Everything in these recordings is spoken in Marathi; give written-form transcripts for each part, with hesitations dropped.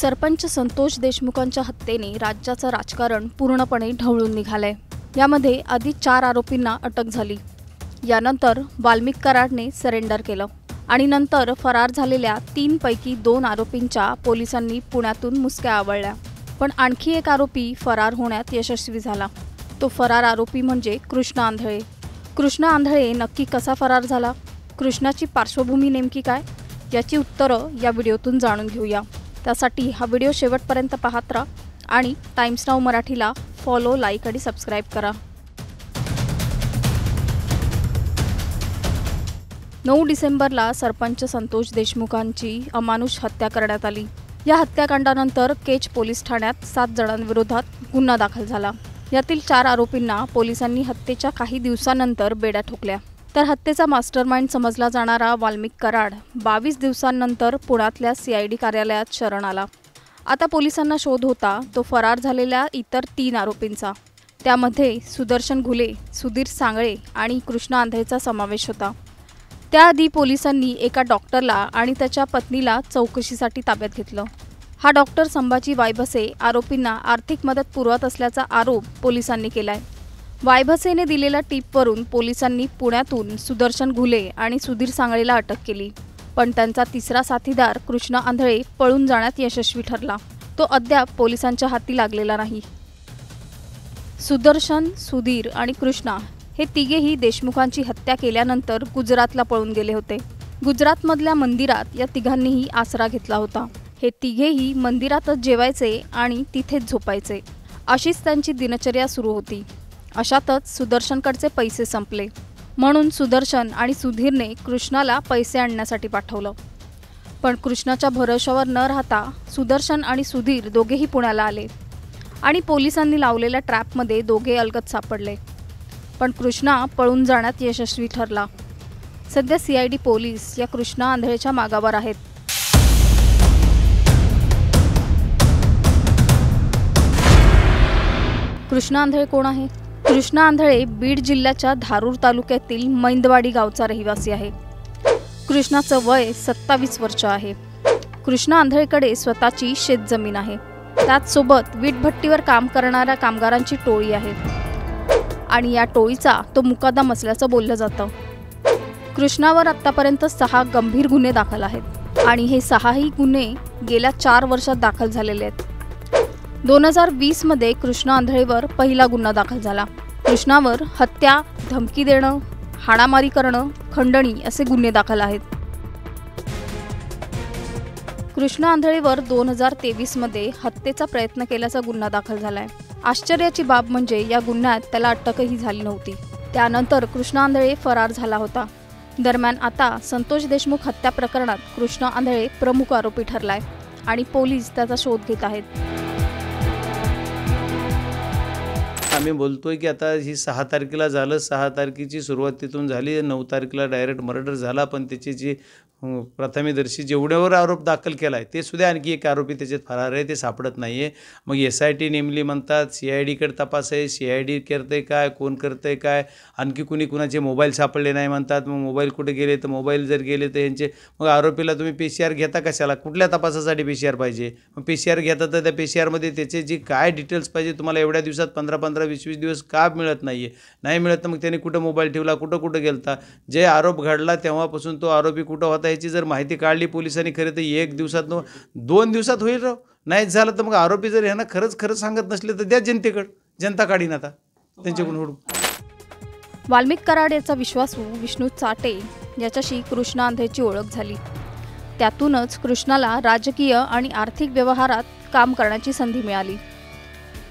सरपंच संतोष देशमुखांच्या हत्येने राज्याचं राजकारण पूर्णपणे ढवळून निघालंय। यामध्ये आधी 4 आरोपींना अटक झाली। यानंतर वाल्मिक कराडने सरेंडर केलं आणि नंतर फरार झालेल्या 3 पैकी 2 आरोपींच्या पोलिसांनी पुण्यातून मुसक्या आवळल्या। पण आणखी एक आरोपी फरार होण्यात यशस्वी झाला। तो फरार आरोपी म्हणजे कृष्णा आंधळे। कृष्णा आंधळे नक्की कसा फरार झाला? कृष्णाची पार्श्वभूमी नेमकी काय? याची उत्तरं या व्हिडिओतून जाणून घेऊया। त्यासाठी हा व्हिडिओ शेवटपर्यंत पाहत राहा आणि टाइम्स नाऊ मराठीला फॉलो, लाईक आणि सबस्क्राइब करा। 9 डिसेंबरला सरपंच संतोष देशमुखांची अमानुष हत्या करण्यात आली। या हत्याकांडानंतर केज पोलीस ठाण्यात 7 जणांविरोधात गुन्हा दाखल झाला। यातील 4 आरोपींना पोलिसांनी हत्येच्या काही दिवसांनंतर बेड्या ठोकल्या। तर हत्येचा मास्टरमाइंड समजला जाणारा वाल्मिक कराड 22 दिवसांनंतर पुण्यातल्या CID कार्यालयात शरण आला। आता पोलिसांना शोध होता तो फरार झालेल्या इतर 3 आरोपींचा। त्यामध्ये सुदर्शन घुले, सुधीर सांगळे आणि कृष्णा आंधळेचा समावेश होता। त्याआधी पोलिसांनी एका डॉक्टरला आणि त्याच्या पत्नीला चौकशीसाठी ताब्यात घेतलं। हा डॉक्टर संभाजी वायभसे आरोपींना आर्थिक मदत पुरवत असल्याचा आरोप पोलिसांनी केलाय। वायभसेने दिलेल्या टिपवरून पोलिसांनी पुण्यातून सुदर्शन घुले आणि सुधीर सांगळेला अटक केली। पण त्यांचा तिसरा साथीदार कृष्णा आंधळे पळून जाण्यात यशस्वी ठरला। तो अद्याप पोलिसांच्या हाती लागलेला नाही। सुदर्शन, सुधीर आणि कृष्णा हे तिघेही देशमुखांची हत्या केल्यानंतर गुजरातला पळून गेले होते। गुजरातमधल्या मंदिरात या तिघांनीही आसरा घेतला होता। हे तिघेही मंदिरातच जेवायचे आणि तिथेच झोपायचे। अशीच त्यांची दिनचर्या सुरू होती। अशातच सुदर्शनकडचे पैसे संपले म्हणून सुदर्शन आणि सुधीरने कृष्णाला पैसे आणण्यासाठी पाठवलं। पण कृष्णाच्या भरोशावर न राहता सुदर्शन आणि सुधीर दोघेही पुण्याला आले आणि पोलिसांनी लावलेल्या ट्रॅपमध्ये दोघे अलगद सापडले। पण कृष्णा पळून जाण्यात यशस्वी ठरला। सध्या CID पोलीस या कृष्णा आंधळेच्या मागावर आहेत। कृष्णा आंधळे कोण आहे? कृष्णा आंधळे बीड जिल्ह्याच्या धारूर तालुक्यातील मैंदवाडी गावचा रहिवासी आहे। कृष्णाचं वय 27 वर्ष आहे। कृष्णा आंधळेकडे स्वतःची शेतजमीन आहे। त्याचसोबत वीटभट्टीवर काम करणाऱ्या कामगारांची टोळी आहे आणि या टोळीचा तो मुकादम असल्याचं बोललं जातं। कृष्णावर आतापर्यंत 6 गंभीर गुन्हे दाखल आहेत आणि हे 6ही गुन्हे गेल्या 4 वर्षात दाखल झालेले आहेत। 2020 मध्ये कृष्णा आंधळेवर पहिला गुन्हा दाखल झाला। कृष्णावर हत्या, धमकी देणं, हाणामारी करणं, खंडणी असे गुन्हे दाखल आहेत। कृष्णा आंधळेवर 2023 मध्ये हत्येचा प्रयत्न केल्याचा गुन्हा दाखल झालाय। आश्चर्याची बाब म्हणजे या गुन्ह्यात त्याला अटकही झाली नव्हती। त्यानंतर कृष्णा आंधळे फरार झाला होता। दरम्यान आता संतोष देशमुख हत्या प्रकरणात कृष्णा आंधळे प्रमुख आरोपी ठरलाय आणि पोलीस त्याचा शोध घेत आहेत। आम्ही बोलतोय की आता ही 6 तारखेला झालं, 6 तारखेची सुरुवात तिथून झाली, 9 तारखेला डायरेक्ट मर्डर झाला। पण त्याची जी प्रथमदर्शी जेवढ्यावर आरोप दाखल केला आहे ते सुद्धा आणखी एक आरोपी त्याच्यात फरार आहे, ते सापडत नाही आहे। मग SIT नेमली म्हणतात, CIDकडे तपास आहे, CID करते काय, कोण करते काय, आणखी कुणी कुणाचे मोबाईल सापडले नाही म्हणतात। मग मोबाईल कुठे गेले, तर मोबाईल जर गेले तर यांचे मग आरोपीला तुम्ही PCR घेता कशाला? कुठल्या तपासासाठी PCR पाहिजे? मग PCR घेता तर त्या PCRमध्ये त्याचे जी काय डिटेल्स पाहिजे तुम्हाला एवढ्या दिवसात 15-15, 20-20 दिवस का मिळत नाही आहे? नाही मिळत तर मग त्याने कुठं मोबाईल ठेवला, कुठं गेलता? जे आरोप घडला तेव्हापासून तो आरोपी कुठं होता याची जर माहिती काढली पोलिसांनी खरं तर 1 दिवसात 2 दिवसात होईल राव। नाहीच झालं तर मग आरोपी जर ह्यांना खरंच सांगत नसले तर द्या जनतेकडे, जनता काढीन आता त्यांच्याकडून हुडून। वाल्मिक कराड याचा विश्वासू विष्णू चाटे याच्याशी कृष्णा आंधळेची ओळख झाली। त्यातूनच कृष्णाला राजकीय आणि आर्थिक व्यवहारात काम करण्याची संधी मिळाली।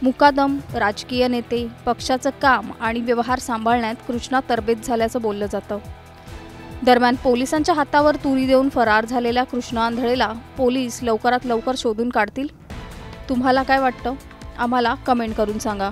मुकादम, राजकीय नेते, पक्षाचं काम आणि व्यवहार सांभाळण्यात कृष्णा तरबेज झाल्याचं बोललं जातं। दरम्यान पोलिसांच्या हातावर तुरी देऊन फरार झालेल्या कृष्णा आंधळेला पोलीस लवकरात लवकर शोधून काढतील। तुम्हाला काय वाटतं? आम्हाला कमेंट करून सांगा।